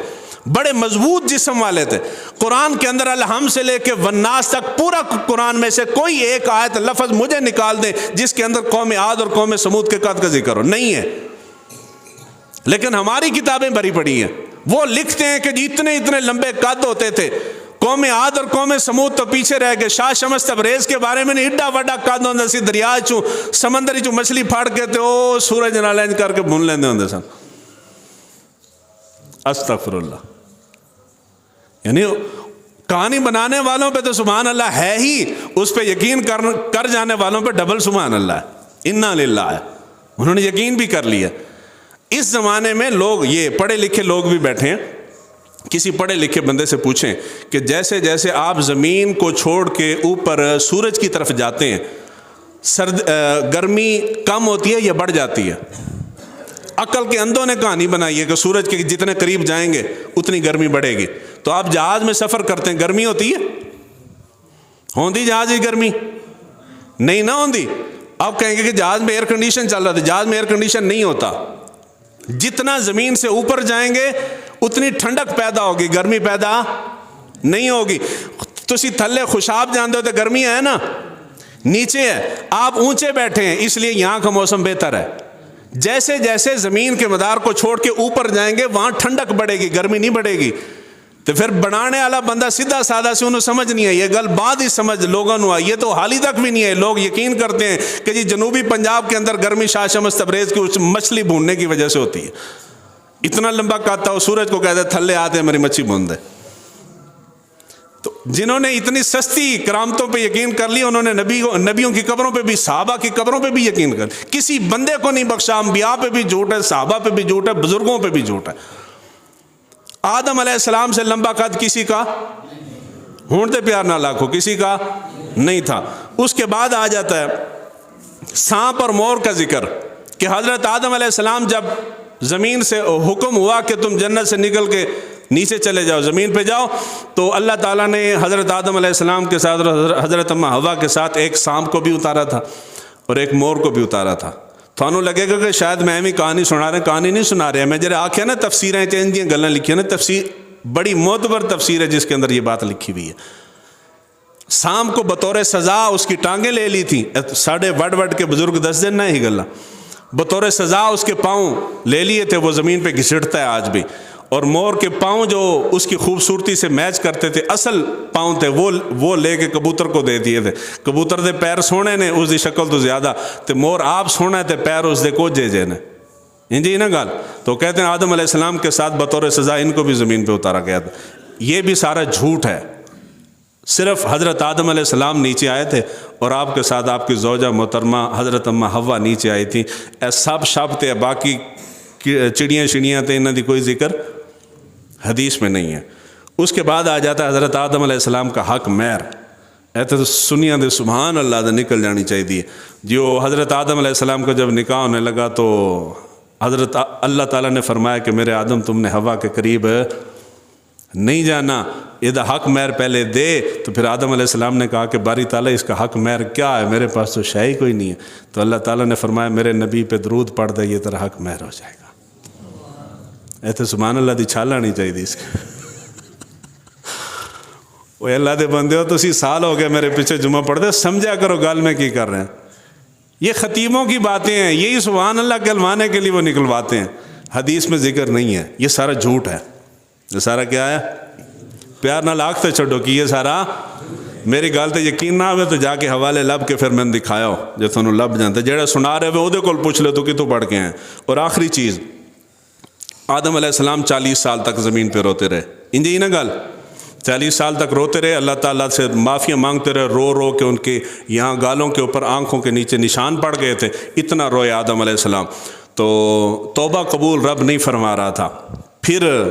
بڑے مضبوط جسم والے تھے۔ قرآن کے اندر الحم سے لے کے والناس تک پورا قرآن میں سے کوئی ایک آیت لفظ مجھے نکال دیں جس کے اندر قوم عاد اور قوم سمود کے قد کا ذکر ہو، نہیں ہے۔ لیکن ہماری کتابیں بھری پڑی ہیں، وہ لکھتے ہیں کہ جی اتنے اتنے لمبے قد ہوتے تھے۔ قوم عاد اور قوم سمود تو پیچھے رہ گئے۔ شاہ شمس تبریز کے بارے میں ایڈا وڈا قد ہوندہ سی، دریا چوں سمندری چوں مچھلی پھاڑ کے تے او سورج نال انج کر کے بھون لیندے ہوندے سن۔ استغفر اللہ۔ یعنی کہانی بنانے والوں پہ تو سبحان اللہ ہے ہی، اس پہ یقین کر جانے والوں پہ ڈبل سبحان اللہ ہے، انا للہ ہے، انہوں نے یقین بھی کر لیا۔ اس زمانے میں لوگ، یہ پڑھے لکھے لوگ بھی بیٹھے ہیں، کسی پڑھے لکھے بندے سے پوچھیں کہ جیسے جیسے آپ زمین کو چھوڑ کے اوپر سورج کی طرف جاتے ہیں، گرمی کم ہوتی ہے یا بڑھ جاتی ہے؟ عقل کے اندھوں نے کہانی بنائی ہے کہ سورج کے جتنے قریب جائیں گے اتنی گرمی بڑھے گی۔ تو آپ جہاز میں سفر کرتے ہیں، گرمی ہوتی ہے؟ ہوندی جہاز کی گرمی؟ نہیں نہ ہوندی۔ آپ کہیں گے کہ جہاز میں ایئر کنڈیشن چل رہا تھا، جہاز میں ایئر کنڈیشن نہیں ہوتا۔ جتنا زمین سے اوپر جائیں گے اتنی ٹھنڈک پیدا ہوگی، گرمی پیدا نہیں ہوگی۔ تسی تھلے خوشاب جاندے ہو تو گرمی ہے نا، نیچے ہے، آپ اونچے بیٹھے ہیں اس لیے یہاں کا موسم بہتر ہے۔ جیسے جیسے زمین کے مدار کو چھوڑ کے اوپر جائیں گے وہاں ٹھنڈک بڑھے گی، گرمی نہیں بڑھے گی۔ تو پھر بنانے والا بندہ سیدھا سادہ سے انہوں سمجھ نہیں ہے، یہ گل بعد ہی سمجھ لوگوں نے آئی، یہ تو حالی تک بھی نہیں ہے۔ لوگ یقین کرتے ہیں کہ جی جنوبی پنجاب کے اندر گرمی شاہ شمس تبریز کی مچھلی بھوننے کی وجہ سے ہوتی ہے۔ اتنا لمبا قد تھا، وہ سورج کو کہتے تھلے آتے ہیں میری مچھلی بھون دے۔ تو جنہوں نے اتنی سستی کرامتوں پہ یقین کر لی، انہوں نے نبیوں کی قبروں پہ بھی، صحابہ کی قبروں پہ بھی یقین کر لی۔ کسی بندے کو نہیں بخشا، انبیاء پہ بھی جھوٹ ہے، صحابہ پہ بھی جھوٹ ہے، بزرگوں پہ بھی جھوٹ ہے۔ آدم علیہ السلام سے لمبا قد کسی کا، ہونٹے پیار نہ لاکھو، کسی کا نہیں تھا۔ اس کے بعد آ جاتا ہے سانپ اور مور کا ذکر کہ حضرت آدم علیہ السلام جب زمین سے حکم ہوا کہ تم جنت سے نکل کے نیچے چلے جاؤ، زمین پہ جاؤ، تو اللہ تعالیٰ نے حضرت آدم علیہ السلام کے ساتھ حضرت اماں حوا کے ساتھ ایک سانپ کو بھی اتارا تھا اور ایک مور کو بھی اتارا تھا۔ تھانوں لگے گا کہ شاید میں بھی کہانی سنا رہا، کہانی نہیں سنا رہا، میں جرے آکھیا نا تفسیریں چینج دیاں گلاں لکھی نا، تفسیر بڑی معتبر تفسیر ہے جس کے اندر یہ بات لکھی ہوئی ہے۔ سانپ کو بطور سزا اس کی ٹانگیں لے لی تھی، ساڑھے وڈ کے بزرگ دس دن نہ ہی گلا، بطور سزا اس کے پاؤں لے لیے تھے، وہ زمین پہ گھسٹتا ہے آج بھی۔ اور مور کے پاؤں جو اس کی خوبصورتی سے میچ کرتے تھے، اصل پاؤں تھے، وہ لے کے کبوتر کو دے دیے تھے۔ کبوتر دے پیر سونے نے، اس دی شکل تو زیادہ تے، مور آپ سونا تے پیر اس دے کو جے نے، جی نا گال۔ تو کہتے ہیں آدم علیہ السلام کے ساتھ بطور سزا ان کو بھی زمین پہ اتارا گیا تھا۔ یہ بھی سارا جھوٹ ہے، صرف حضرت آدم علیہ السلام نیچے آئے تھے اور آپ کے ساتھ آپ کی زوجہ محترمہ حضرت اماں حوا نیچے آئی تھی۔ سب شب تے، باقی چڑیاں شڑیاں تے، انہاں دی کوئی ذکر حدیث میں نہیں ہے۔ اس کے بعد آ جاتا ہے حضرت آدم علیہ السلام کا حق مہر۔ ایسے تو سنیاں دے سبحان اللہ دے نکل جانی چاہیے۔ جو حضرت آدم علیہ السلام کا جب نکاح ہونے لگا تو حضرت اللہ تعالیٰ نے فرمایا کہ میرے آدم تم نے حوا کے قریب نہیں جانا، یہ حق مہر پہلے دے۔ تو پھر آدم علیہ السلام نے کہا کہ باری تعالیٰ اس کا حق مہر کیا ہے، میرے پاس تو شے ہی کوئی نہیں ہے۔ تو اللہ تعالیٰ نے فرمایا میرے نبی پہ درود پڑھ دے، یہ تیرا حق مہر ہو جائے گا۔ ایسے سبحان اللہ دی چھال آنی چاہیے اس کے۔ وہ اللہ دے بندے ہو، تسی سال ہو گئے میرے پیچھے جمعہ پڑھ دے، سمجھا کرو گال میں کی کر رہے ہیں۔ یہ خطیبوں کی باتیں ہیں، یہی سبحان اللہ کہلوانے کے لیے وہ نکلواتے ہیں، حدیث میں ذکر نہیں ہے۔ یہ سارا جھوٹ ہے۔ یہ سارا کیا ہے؟ پیار نہ لاکھ تے چھڑو کہ یہ سارا میری گل تے یقین نہ ہوئے تو جا کے حوالے لب کے پھر میں نے دکھایا ہو، جو تھانوں لب جانتے، جیڑا سنا رہے ہوئے وہ کول پوچھ لے تو کتوں پڑھ کے ہیں۔ اور آخری چیز، آدم علیہ السلام 40 سال تک زمین پہ روتے رہے، انجی نا گل، 40 سال تک روتے رہے، اللہ تعالیٰ سے معافیاں مانگتے رہے، رو کے ان کے یہاں گالوں کے اوپر آنکھوں کے نیچے نشان پڑ گئے تھے، اتنا روئے آدم علیہ السلام۔ تو توبہ قبول رب نہیں فرما رہا تھا۔ پھر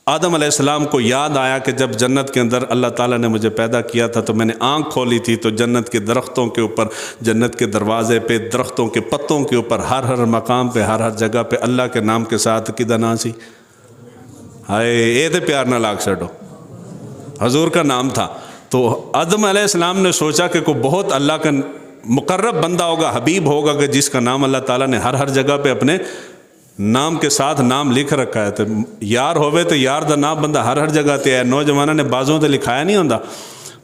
آدم علیہ السلام کو یاد آیا کہ جب جنت کے اندر اللہ تعالیٰ نے مجھے پیدا کیا تھا تو میں نے آنکھ کھولی تھی تو جنت کے درختوں کے اوپر، جنت کے دروازے پہ، درختوں کے پتوں کے اوپر، ہر مقام پہ، ہر جگہ پہ اللہ کے نام کے ساتھ کدا نا سی، ہائے اے تے پیار نہ لاگ سٹو، حضور کا نام تھا۔ تو آدم علیہ السلام نے سوچا کہ کوئی بہت اللہ کا مقرب بندہ ہوگا، حبیب ہوگا کہ جس کا نام اللہ تعالیٰ نے ہر جگہ پہ اپنے نام کے ساتھ نام لکھ رکھا ہے۔ تو یار ہوئے تو یار دا نام بندہ ہر جگہ تے ہے، نوجوانوں نے بازوں تے لکھایا نہیں ہوندا،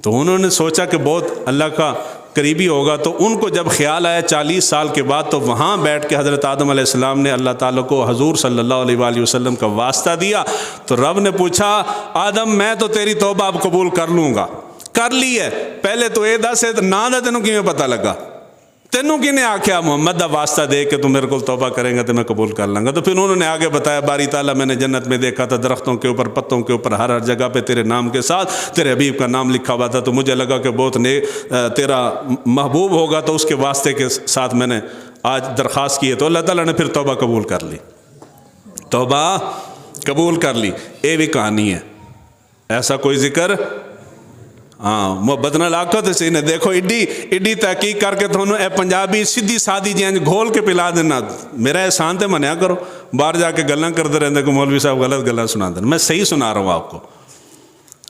تو انہوں نے سوچا کہ بہت اللہ کا قریبی ہوگا۔ تو ان کو جب خیال آیا 40 سال کے بعد، تو وہاں بیٹھ کے حضرت آدم علیہ السلام نے اللہ تعالیٰ کو حضور صلی اللہ علیہ وآلہ وسلم کا واسطہ دیا۔ تو رب نے پوچھا آدم میں تو تیری توبہ اب قبول کر لوں گا، کر لی ہے، پہلے تو اے دس ہے نا دا تینوں کیوں پتہ لگا، تینوں کی نے آکھیا محمد دا واسطہ دے کہ تم میرے کو توبہ کریں گا تو میں قبول کر لوں گا۔ تو پھر انہوں نے آگے بتایا باری تعالیٰ میں نے جنت میں دیکھا تھا درختوں کے اوپر، پتوں کے اوپر، ہر جگہ پہ تیرے نام کے ساتھ تیرے حبیب کا نام لکھا ہوا تھا، تو مجھے لگا کہ بہت تیرا محبوب ہوگا، تو اس کے واسطے کے ساتھ میں نے آج درخواست کی ہے۔ تو اللہ تعالیٰ نے پھر توبہ قبول کر لی، توبہ قبول کر لی۔ اے بھی کہانی ہے، ایسا کوئی ذکر ہاں محبت نہ لاکت سے نے دیکھو ایڈی تحقیق کر کے تھونوں اے پنجابی سیدھی سادی جی گھول کے پلا دینا، میرا احسان تے منیا کرو، باہر جا کے گلاں کرتے رہتے کہ مولوی صاحب غلط گلاں سنا دیں، میں صحیح سنا رہا ہوں آپ کو،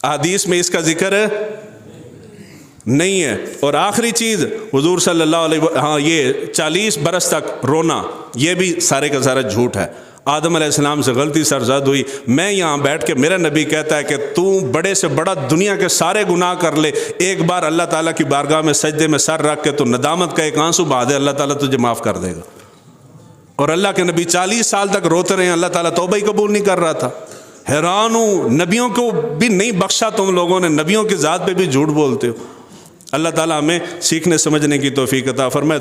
حدیث میں اس کا ذکر نہیں ہے۔ اور آخری چیز حضور صلی اللہ علیہ وسلم، ہاں یہ 40 برس تک رونا، یہ بھی سارے کا سارا جھوٹ ہے۔ آدم علیہ السلام سے غلطی سرزد ہوئی، میں یہاں بیٹھ کے میرا نبی کہتا ہے کہ تو بڑے سے بڑا دنیا کے سارے گناہ کر لے، ایک بار اللہ تعالیٰ کی بارگاہ میں سجدے میں سر رکھ کے تو ندامت کا ایک آنسو بہا دے، اللہ تعالیٰ تجھے معاف کر دے گا۔ اور اللہ کے نبی 40 سال تک روتے رہے ہیں، اللہ تعالیٰ توبہ ہی قبول نہیں کر رہا تھا۔ حیران ہوں، نبیوں کو بھی نہیں بخشا تم لوگوں نے، نبیوں کی ذات پہ بھی جھوٹ بولتے ہو۔ اللہ تعالیٰ ہمیں سیکھنے سمجھنے کی توفیق عطا فرمائے۔